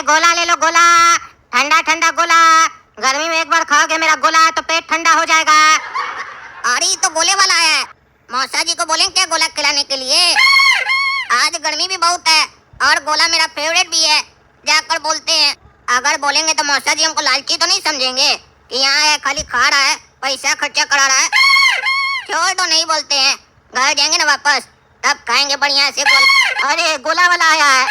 गोला ले लो गोला, ठंडा ठंडा गोला। गर्मी में एक बार खाओगे मेरा गोला तो पेट ठंडा हो जाएगा। अरे तो गोले वाला है, मौसा जी को बोलें क्या गोला खिलाने के लिए? आज गर्मी भी बहुत है और गोला मेरा फेवरेट भी है। जाकर बोलते हैं, अगर बोलेंगे तो मौसा जी हमको लालची तो नहीं समझेंगे कि यहाँ है खाली खा रहा है, पैसा खर्चा करा रहा है। छोड़ दो, नहीं बोलते हैं, घर जाएंगे ना वापस तब खाएंगे बढ़िया से गोला। अरे गोला वाला आया है,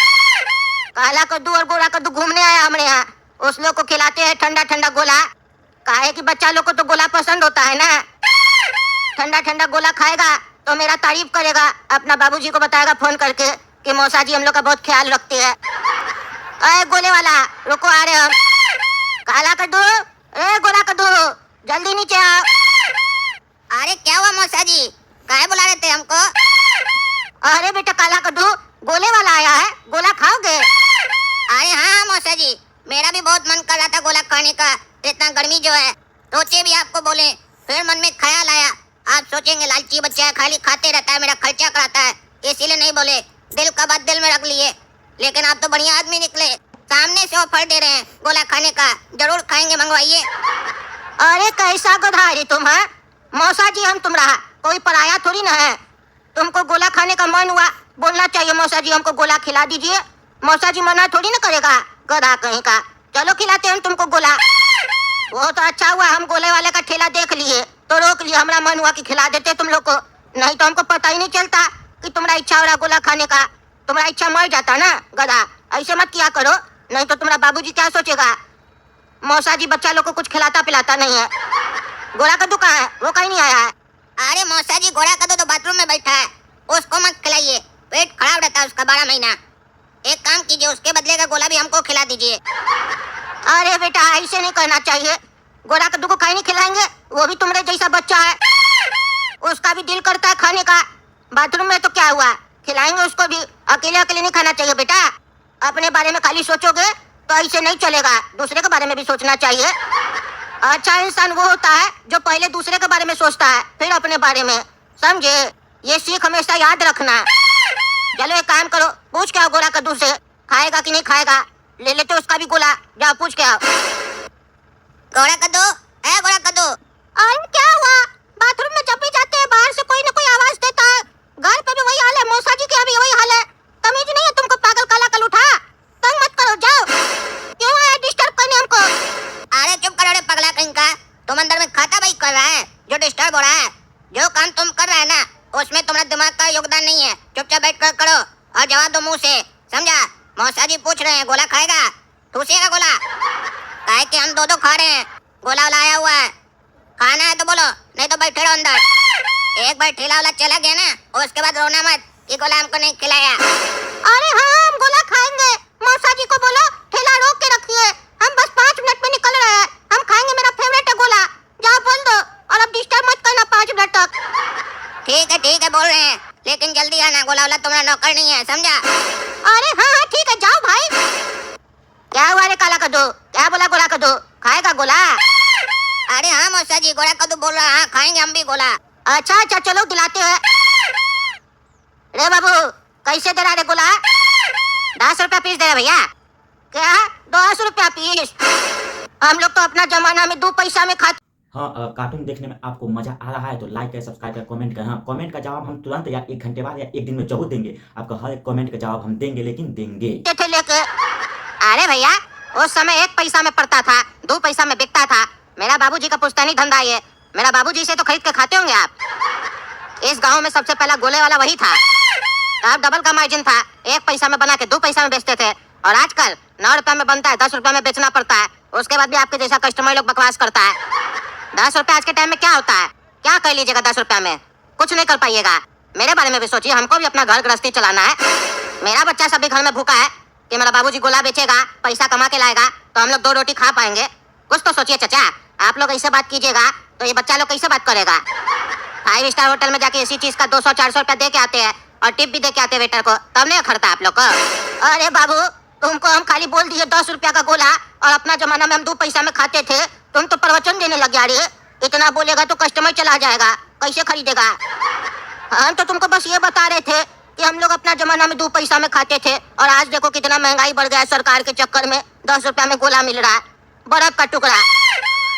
काला कद्दू और गोला कद्दू घूमने आया हमारे यहाँ। उस लोग को खिलाते हैं ठंडा ठंडा गोला। काहे कि बच्चा लोग को तो गोला पसंद होता है ना। ठंडा ठंडा गोला खाएगा तो मेरा तारीफ करेगा, अपना बाबूजी को बताएगा फोन करके कि मौसा जी हम लोग का बहुत ख्याल रखते हैं। अरे गोले वाला रुको, आ रहे हम। काला कद्दू, ए गोला कद्दू, जल्दी नीचे आओ। अरे क्या हुआ मौसा जी, काहे बुला रहे थे हमको? अरे बेटा काला कद्दू, गोले वाला आया है, गोला खाओगे? अरे हाँ मौसा जी, मेरा भी बहुत मन कर रहा था गोला खाने का। इतना गर्मी जो है, सोचे भी आपको बोले, फिर मन में ख्याल आया आप सोचेंगे लालची बच्चा है, खाली खाते रहता है, मेरा खर्चा कराता है, इसीलिए नहीं बोले। दिल का बात दिल में रख लिए। लेकिन आप तो बढ़िया आदमी निकले, सामने से ऑफर दे रहे हैं गोला खाने का। जरूर खाएंगे, मंगवाइए। अरे कैसा गधारी तुम है, मौसा जी हम तुम रहा, कोई पराया थोड़ी ना है। तुमको गोला खाने का मन हुआ, बोलना चाहिए मौसा जी हमको गोला खिला दीजिए। मौसा जी मना थोड़ी ना करेगा, गधा कहीं का। चलो खिलाते हैं तुमको गोला। वो तो अच्छा हुआ हम गोले वाले का ठेला देख लिए तो रोक लिए, हमारा मन हुआ कि खिला देते तुम लोग को, नहीं तो हमको पता ही नहीं चलता कि तुम्हारा इच्छा हो रहा गोला खाने का। तुम्हारा इच्छा मर जाता ना गधा, ऐसे मत किया करो, नहीं तो तुम्हारा बाबूजी क्या सोचेगा। मौसा जी बच्चा लोग को कुछ खिलाता पिलाता नहीं है। गोला कद्दू कहाँ है, वो कहीं नहीं आया है। अरे मौसा जी गोला कद्दू तो बाथरूम में बैठा है, उसको मत खिलाइए, पेट खराब रहता है उसका 12 महीना। एक काम कीजिए, उसके बदले का गोला भी हमको खिला दीजिए। अरे बेटा ऐसे नहीं करना चाहिए, गोला कद्दू को कहीं नहीं खिलाएंगे, वो भी तुम्हारे जैसा बच्चा है, उसका भी दिल करता है खाने का। बाथरूम में तो क्या हुआ, खिलाएंगे उसको भी। अकेले अकेले नहीं खाना चाहिए बेटा, अपने बारे में खाली सोचोगे तो ऐसे नहीं चलेगा, दूसरे के बारे में भी सोचना चाहिए। अच्छा इंसान वो होता है जो पहले दूसरे के बारे में सोचता है फिर अपने बारे में, समझे? ये सीख हमेशा याद रखना। चलो एक काम करो, पूछ के आओ गोला कद्दू से खाएगा कि नहीं खाएगा, ले लेते उसका भी गोला, जाओ पूछ के आओ। गोला कद्दू, है गोला कद्दू। अरे क्या हुआ, बाथरूम में जब भी जाते हैं बाहर से कोई ना कोई आवाज देता है। घर पे भी वही हाल है, मौसा जी के भी वही हाल है। तमीज नहीं है तुमको, पागल काला कल उठा, तंग मत करो, जाओ। क्यों आया डिस्टर्ब करने हमको? अरे चुप करो रे पगला कहीं का, तुम अंदर में खाता भाई कर रहा है जो डिस्टर्ब हो रहा है। जो काम तुम कर रहे हैं ना उसमें तुम्हारा दिमाग का योगदान नहीं है, चुपचाप बैठ कर करो और जवाब दो मुंह से, समझा? मौसा जी पूछ रहे हैं गोला खाएगा, ठूसेगा गोला? काहे कि हम दो खा रहे हैं, गोला वाला आया हुआ है, खाना है तो बोलो, नहीं तो बैठे रहो अंदर। एक बार ठेला वाला चला गया ना उसके बाद रोना मत कि गोला हमको नहीं खिलाया। अरे हाँ हम गोला खाएंगे, मौसा जी को बोलो ठेला रोक के रखिए, हम बस 5 मिनट में निकल रहे हैं, हम खाएंगे, मेरा फेवरेट है गोला। जाओ बोल दो और अब डिस्टर्ब मत करना 5 मिनट तक। ठीक है बोल रहे हैं, लेकिन जल्दी आना, गोला वाला तुम्हारा नौकर नहीं है, समझा? अरे हाँ हाँ ठीक है, जाओ भाई। क्या हुआ रे काला कद्दू, क्या बोला गोला कद्दू खाएगा गोला? अरे हाँ मौसा जी गोला कद्दू बोल रहा है, हाँ खाएंगे हम भी गोला। अच्छा अच्छा चलो दिलाते हैं। रे बाबू कैसे दे रहा रे गोला? 10 रुपया पीस दे रहे भैया। क्या 10 रुपया पीस? हम लोग तो अपना जमाना में 2 पैसा में खाते। हाँ, कार्टून देखने में आपको मजा आ रहा है तो लाइक करें, सब्सक्राइब करें, कमेंट करें। हाँ, कमेंट का जवाब हम तुरंत या 1 घंटे बाद या 1 दिन में जरूर देंगे। आपका हर एक कमेंट का जवाब हम देंगे, लेकिन देंगे थे लेके। अरे भैया उस समय 1 पैसा में पड़ता था, 2 पैसा में बिकता था। मेरा बाबूजी का पुश्तैनी धंधा ये, मेरा बाबूजी से तो खरीद के खाते होंगे आप। इस गांव में सबसे पहला गोले वाला वही था, तब डबल का मार्जिन था, 1 पैसा में बना के 2 पैसा में बेचते थे। और आजकल 9 रुपया में बनता है, 10 रुपया में बेचना पड़ता है, उसके बाद भी आपके जैसा कस्टमर लोग बकवास करता है। 10 रुपया आज के टाइम में क्या होता है, क्या कर लीजिएगा 10 रुपया में, कुछ नहीं कर पाइएगा। मेरे बारे में भी सोचिए, हमको भी अपना घर गृहस्थी चलाना है। मेरा बच्चा सब भी घर में भूखा है कि मेरा बाबूजी गोला बेचेगा, पैसा कमा के लाएगा तो हम लोग 2 रोटी खा पाएंगे। कुछ तो सोचिए चाचा, आप लोग ऐसे बात कीजिएगा तो ये बच्चा लोग कैसे बात करेगा? 5 स्टार होटल में जाके इसी चीज का 200-400 रुपया दे के आते हैं और टिप भी दे के आते हैं वेटर को, तब नहीं खड़ता आप लोग को। अरे बाबू तुमको हम खाली बोल दिए 10 रुपया का गोला, और अपना जमाना में हम 2 पैसा में खाते थे, तुम तो प्रवचन देने लग गया। इतना बोलेगा तो कस्टमर चला जाएगा, कैसे खरीदेगा? हम तो तुमको बस ये बता रहे थे कि हम लोग अपना जमाना में 2 पैसा में खाते थे और आज देखो कितना महंगाई बढ़ गया है सरकार के चक्कर में 10 रुपया में गोला मिल रहा है, बर्फ का टुकड़ा।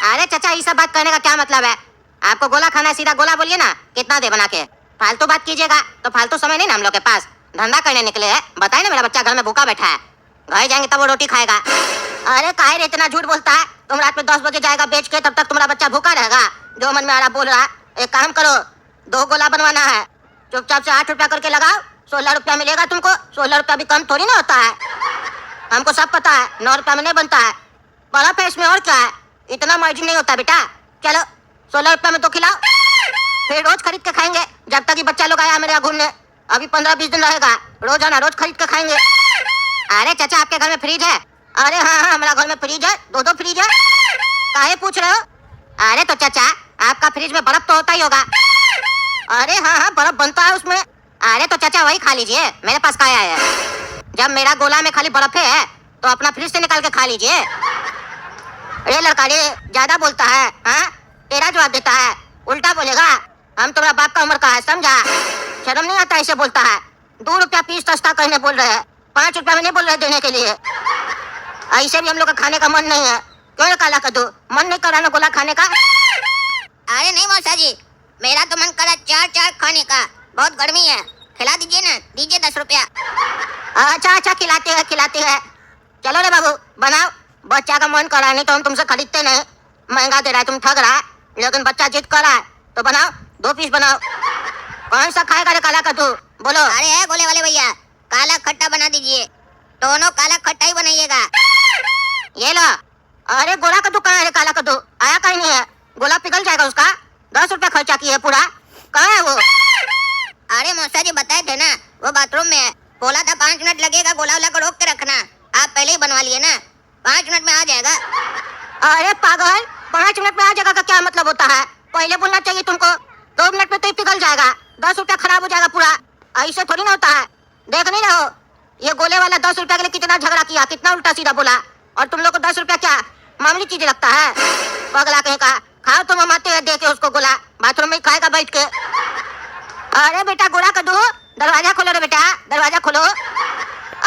अरे चाचा ये सब बात करने का क्या मतलब है? आपको गोला खाना है सीधा गोला बोलिए ना, कितना दे बना के? फालतू बात कीजिएगा तो फालतू समय नहीं ना हम लोग के पास, धंधा करने निकले हैं। बताए ना मेरा बच्चा घर में भूखा बैठा है, घर जाएंगे तब वो रोटी खाएगा। अरे काहे रे इतना झूठ बोलता है? तुम रात में 10 बजे जाएगा बेच के, तब तक तुम्हारा बच्चा भूखा रहेगा? जो मन में आ रहा बोल रहा है। एक काम करो, 2 गोला बनवाना है, चुपचाप से 8 रुपया करके लगाओ, 16 रुपया मिलेगा तुमको। 16 रुपया भी कम थोड़ी ना होता है, हमको सब पता है। 9 रुपया में नहीं बनता है, बड़ा फेस में और क्या है, इतना मार्जिन नहीं होता बेटा। चलो 16 रुपया में 2 खिलाओ, फिर रोज खरीद के खाएंगे जब तक ये बच्चा लोग आया मेरे यहाँ घूमने। अभी 15-20 दिन रहेगा, रोजाना रोज खरीद के खाएंगे। अरे चाचा आपके घर में फ्रिज है? अरे हाँ हमारा घर में फ्रिज है, 2 फ्रिज है। काहे पूछ रहे हो? अरे तो चाचा आपका फ्रिज में बर्फ तो होता ही होगा। अरे हाँ बर्फ बनता है उसमें। अरे तो चाचा वही खा लीजिए, मेरे पास खाया है। जब मेरा गोला में खाली बर्फ है तो अपना फ्रिज से निकाल के खा लीजिए। अरे लड़का रे ज्यादा बोलता है, हाँ तेरा जवाब देता है, उल्टा बोलेगा। हम तुम्हारा बाप का उम्र का है, समझा? शर्म नहीं आता ऐसे बोलता है? 2 रुपया पीस सस्ता कहने बोल रहे हैं, 5 रुपया में नहीं बोल रहे देने के लिए। ऐसे भी हम लोग का खाने का मन नहीं है, क्यों काला कद्दू? मन नहीं कर रहा ना गोला खाने का? अरे नहीं मौसा जी, मेरा तो मन करा चार खाने का, बहुत गर्मी है, खिला दीजिए ना, दीजिए 10 रुपया। अच्छा खिलाते हैं। चलो रे बाबू बनाओ, बच्चा का मन कर रहा है, नहीं तो हम तुमसे खरीदते नहीं। महंगा दे रहा है, तुम ठग रहा है, लेकिन बच्चा जिद कर रहा है तो बनाओ, 2 पीस बनाओ। कौन सा खाएगा रे काला कद्दू? बोलो। अरे है गोले वाले भैया, काला खट्टा बना दीजिए, दोनों काला खट्टा ही बनाइएगा। ये लो। अरे गोला कद्दू कहाँ है रे? काला कद्दू आया कहीं नहीं है, गोला पिघल जाएगा उसका। 10 रुपया खर्चा किए पूरा, कहाँ है वो? अरे मौसा जी बताए थे ना, वो बाथरूम में है, बोला था 5 मिनट लगेगा, गोला वाला को रोक के रखना। आप पहले ही बनवा लिए ना, 5 मिनट में आ जाएगा। अरे पागल, 5 मिनट में आ जाएगा का क्या मतलब होता है? पहले बोलना चाहिए तुमको, 2 मिनट में तो ही पिघल जाएगा, 10 रुपया खराब हो जाएगा पूरा। ऐसे थोड़ी ना होता है, देख नहीं रहे हो? ये गोले वाला 10 रुपया के लिए कितना झगड़ा किया, कितना उल्टा सीधा बोला, और तुम लोग को 10 रुपया क्या मामूली चीज लगता है? पगला कहीं का। खाओ तुम, हम आते हैं दे के उसको गोला, बाथरूम में ही खाएगा बैठ के। अरे बेटा गोला कद्दू, दरवाजा खोलो रे बेटा, दरवाजा खोलो।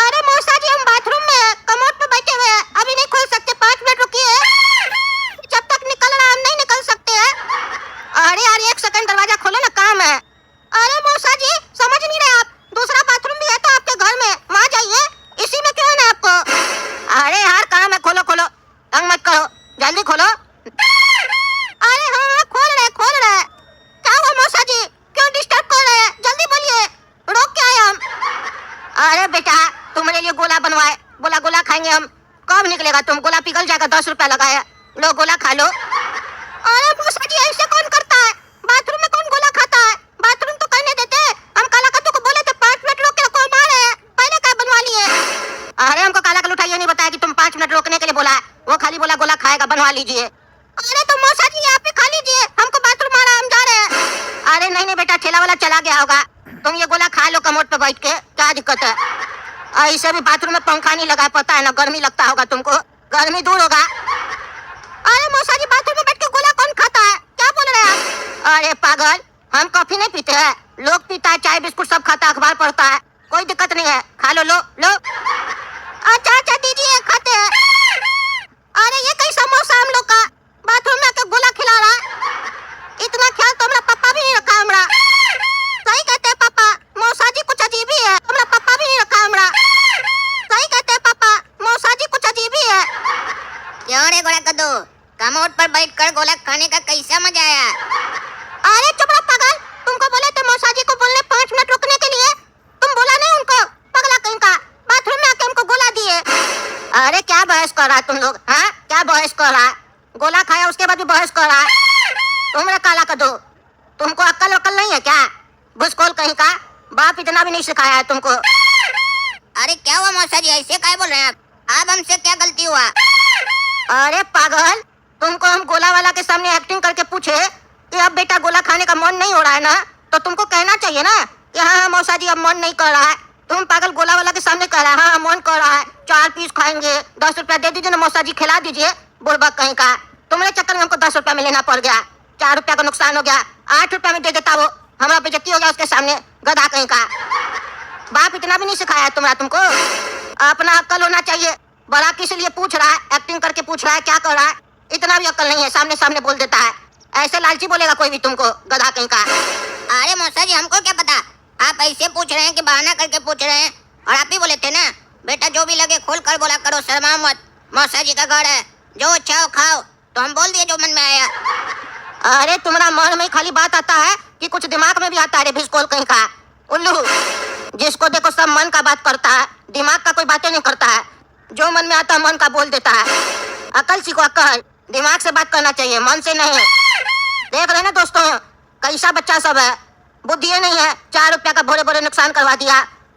अरे मौसा जी हम बाथरूम में कमोड पे बैठे हुए हैं, अभी नहीं खोल सकते, 5 मिनट रुकिए। जब तक निकल रहा हम नहीं निकल सकते हैं। अरे यार 1 सेकंड दरवाजा खोलो ना, काम है। अरे मौसा जी समझ नहीं रहे आप, दूसरा बाथरूम भी है तो आपके घर में, वहाँ जाइए, इसी में क्यों है आपको? अरे यार काम है, खोलो तंग मत करो, जल्दी खोलो। अरे हाँ खोल रहे। क्या हुआ मौसा जी, क्यों डिस्टर्ब कर रहे हैं? जल्दी बोलिए, रोक के आए हम। अरे बेटा तुम्हारे लिए गोला बनवाए, बोला गोला खाएंगे हम। कब निकलेगा तुम? गोला पिघल जाएगा, 10 रुपया लगाया, लो गोला खा लो। अरे मौसा जी ऐसे कौन करता है? बाथरूम में कौन गोला खाता है? बाथरूम तो करने देते। हम काला कद्दू को बोले थे 5 मिनट रोक के रखो, मारे पहले क्या बनवा लिए? अरे हमको काला कद्दू उठाइए नहीं बताया कि तुम 5 मिनट रोकने के लिए बोला है, वो खाली बोला गोला खाएगा, बनवा लीजिए। अरे तो मौसा जी आप भी खा लीजिए, हमको बाथरूम आ रहा, हम जा रहे हैं। अरे नहीं बेटा, ठेला वाला चला गया होगा, तुम ये गोला खा लो कमोड पे बैठ के, क्या दिक्कत है? ऐसे भी बाथरूम में पंखा नहीं लगा है, पता है ना, गर्मी लगता होगा तुमको, गर्मी दूर होगा। अरे मौसा जी बाथरूम में बैठ के गोला कौन खाता है? क्या बोल रहे हैं आप? अरे पागल, हम कॉफी नहीं पीते हैं, लोग पीता है, चाय बिस्कुट सब खाता है, अखबार पढ़ता है, कोई दिक्कत नहीं है, खा लो। अच्छा दीजिए, खाते हैं। अरे ये कहीं समोसा हम लोग का, बाथरूम में आके गोला खिला रहा है। इतना ख्याल तो हमारा पापा भी नहीं रखा हमरा। सही कहते हैं पापा, मौसा जी कुछ अजीब ही है, हमारा पापा भी नहीं रखा हमरा। सही कहते हैं पापा, मौसा जी कुछ अजीब ही है। क्यों रे गोला कद्दू, कमोड पर बैठकर गोला खाने का कैसा मजा आया? अरे चुप रहो पागल, तुमको बोले थे मौसा जी को बोलने 5 मिनट रुकने के लिए, तुम बोला नहीं उनको, पगला कहीं का, बाथरूम में आके हमको गोला दिए। अरे क्या बहस कर रहा है तुम लोग, हाँ क्या बहस कर रहा है? गोला खाया उसके बाद भी बहस कर रहा है? तुम रे काला कद्दू, तुमको अक्ल वक्ल नहीं है क्या? भुसकोल कहीं का, बाप इतना भी नहीं सिखाया है तुमको। अरे क्या हुआ मौसा जी, ऐसे क्या बोल रहे हैं आप हमसे क्या गलती हुआ? अरे पागल, तुमको हम गोला वाला के सामने एक्टिंग करके पूछे कि अब बेटा गोला खाने का मन नहीं हो रहा है ना, तो तुमको कहना चाहिए ना कि हाँ मौसा जी अब मन नहीं कर रहा है। तुम पागल गोला वाला के सामने कह रहा है हाँ मन कर रहा है, 4 पीस खाएंगे, 10 रुपया दे दीजिए ना मौसा जी, खिला दीजिए। बुड़बक कहीं का, तुम्हारे चक्कर में हमको 10 रुपया में लेना पड़ गया, 4 रुपया का नुकसान हो गया, 8 रुपया में दे देता वो, हमारा बेइज्जती हो गया उसके सामने, गधा कहीं का। बाप इतना भी नहीं सिखाया है तुमको। अपना अक्ल होना चाहिए। बड़ा किस लिए पूछ रहा है, एक्टिंग करके पूछ रहा है, क्या कर रहा है, इतना भी अक्ल नहीं है, सामने सामने बोल देता है। ऐसे लालची बोलेगा कोई भी तुमको, गधा कहीं का। अरे मौसा जी, हमको क्या पता, आप ऐसे पूछ रहे हैं कि बहाना करके पूछ रहे हैं। और आप ही बोले थे ना, बेटा जो भी लगे खोल कर बोला करो, शर्मा मत, मौसा जी का घर है, जो अच्छा हो खाओ। तो हम बोल दिए जो मन में आया। अरे तुम्हारा मन में खाली बात आता है कि कुछ दिमाग में भी आता है? रे भिस्कोल कहीं का उल्लू, जिसको देखो सब मन का बात करता है, दिमाग का कोई बातें नहीं करता है। जो मन में आता है मन का बोल देता है। अकल सीखो, अकल, दिमाग से बात करना चाहिए, मन से नहीं। देख रहे ना दोस्तों, कैसा बच्चा सब है, बुद्धि नहीं है। 4 रुपया का भोरे भोरे नुकसान करवा दिया।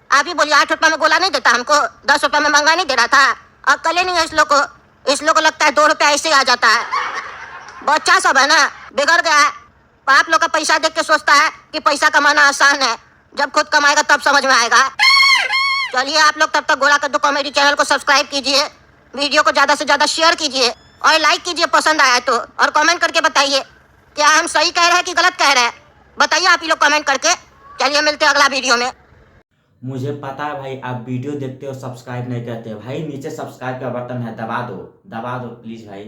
आप ही बोलिए, 8 रुपया में गोला नहीं देता हमको, 10 रुपया में महंगा नहीं दे रहा था। अकल ही नहीं है इस लोग को। इस लोग को लगता है 2 रुपया ऐसे आ जाता है। बच्चा सब है ना, बिगड़ गया है। आप लोग का पैसा देख के सोचता है कि पैसा कमाना आसान है, जब खुद कमाएगा तब समझ में आएगा। चलिए आप लोग तब तक गोला कद्दू कॉमेडी चैनल को सब्सक्राइब कीजिए, वीडियो को ज़्यादा से ज़्यादा शेयर कीजिए और लाइक कीजिए पसंद आया तो, और कमेंट करके बताइए क्या हम सही कह रहे हैं कि गलत कह रहे हैं। बताइए आप ही लोग कमेंट करके। चलिए मिलते हैं अगला वीडियो में। मुझे पता है भाई, आप वीडियो देखते हो सब्सक्राइब नहीं करते हो भाई। नीचे सब्सक्राइब का बटन है, दबा दो प्लीज़ भाई।